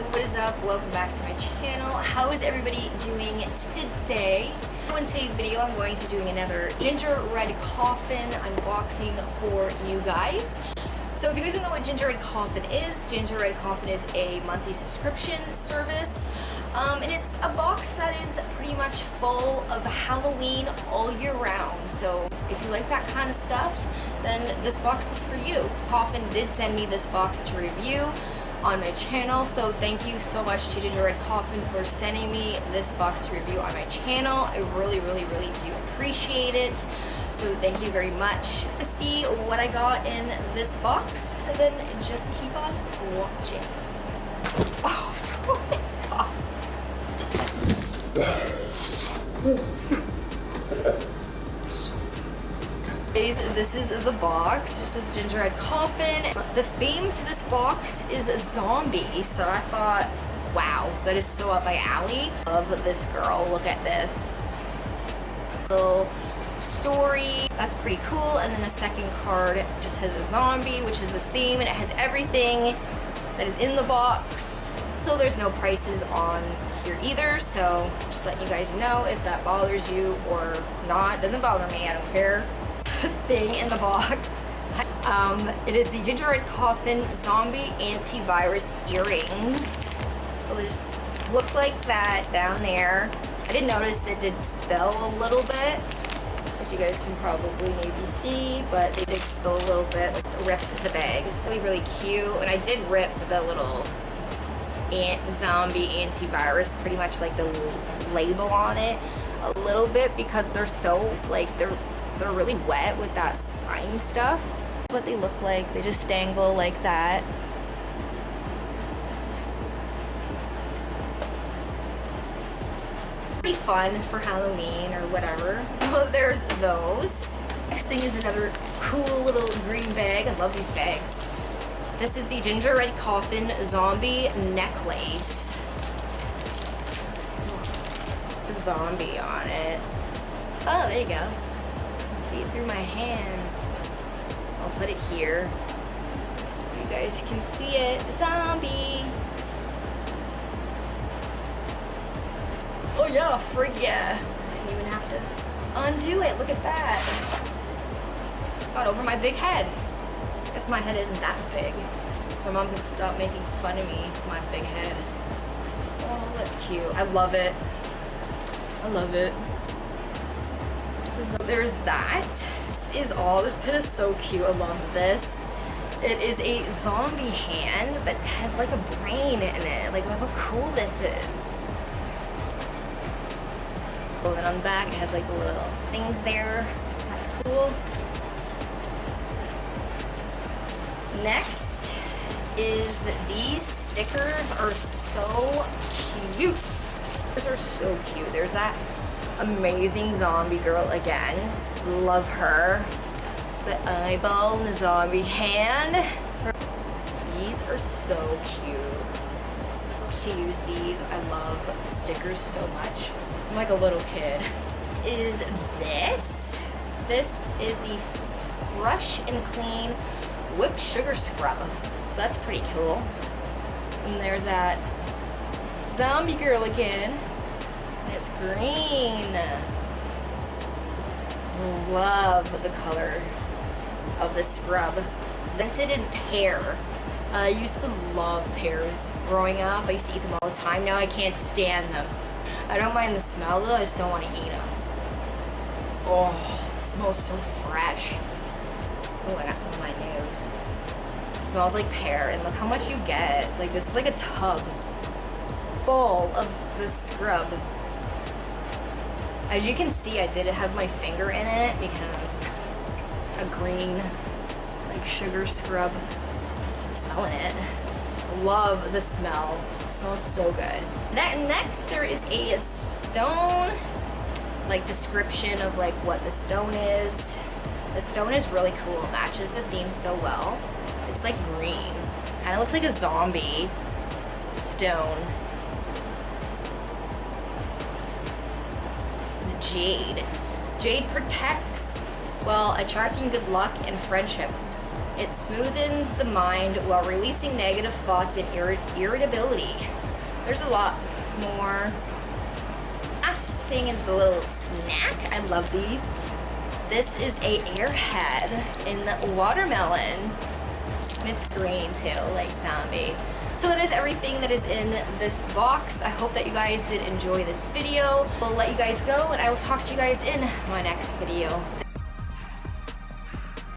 what is up? Welcome back to my channel. How is everybody doing today? In today's video, I'm going to be doing another gingerbread coffin unboxing for you guys. So if you guys don't know what gingerbread coffin is a monthly subscription service. And it's a box that is pretty much full of Halloween all year round. So if you like that kind of stuff, then this box is for you. Coffin did send me this box to review on my channel, so thank you so much to Gingerred Coffin for sending me this box to review on my channel. I really do appreciate it. So thank you very much. To see what I got in this box, and then just keep on watching. Oh my god. This is the box. This is Gingerred Coffin. The theme to this box is zombie, so I thought, wow, that is so up my alley. Love this girl. Look at this little story. That's pretty cool. And then the second card just has a zombie, which is a theme, and it has everything that is in the box. So there's no prices on here either, so just letting you guys know if that bothers you or not. It doesn't bother me, I don't care. Thing in the box. It is the Gingerred Coffin zombie antivirus earrings. So they just look like that down there. I did notice it did spill a little bit, as you guys can probably maybe see, but they did spill a little bit. Ripped the bag. It's really cute, and I did rip the little zombie antivirus, pretty much like the label on it, a little bit, because they're so like they're really wet with that slime stuff. That's what they look like. They just dangle like that. Pretty fun for Halloween or whatever. There's those. Next thing is another cool little green bag. I love these bags. This is the Gingerred Coffin zombie necklace. Zombie on it. Oh, there you go. See it through my hand. I'll put it here. You guys can see it. Zombie. Oh yeah, frig yeah. I didn't even have to undo it. Look at that. Got over my big head. I guess my head isn't that big. So mom can stop making fun of me for my big head. Oh, that's cute. I love it. I love it. So there's that. This is all. This pin is so cute. I love this. It is a zombie hand, but it has like a brain in it. Like, look how cool this is. And then on the back, it has like little things there. That's cool. Next is these stickers are so cute. These are so cute. There's that amazing zombie girl again. Love her. The eyeball and the zombie hand. These are so cute. To use these, I love stickers so much. I'm like a little kid. Is this? This is the Fresh and Clean Whipped Sugar Scrub. So that's pretty cool. And there's that zombie girl again. It's green. Love the color of the scrub. Scented in pear. I used to love pears growing up. I used to eat them all the time. Now I can't stand them. I don't mind the smell though, I just don't want to eat them. Oh, it smells so fresh. Oh, I got some on my nose. It smells like pear, and look how much you get. Like, this is like a tub full of this scrub. As you can see, I did have my finger in it because a green, like, sugar scrub. I'm smelling it. Love the smell. It smells so good. Next, there is a stone, like, description of, like, what the stone is. The stone is really cool. It matches the theme so well. It's, like, green. Kind of looks like a zombie stone. Jade. Jade protects while attracting good luck and friendships. It smoothens the mind while releasing negative thoughts and irritability. There's a lot more. Last thing is a little snack. I love these. This is a airhead in watermelon. And it's green too, like zombie. So that is everything that is in this box. I hope that you guys did enjoy this video. I'll let you guys go, and I will talk to you guys in my next video.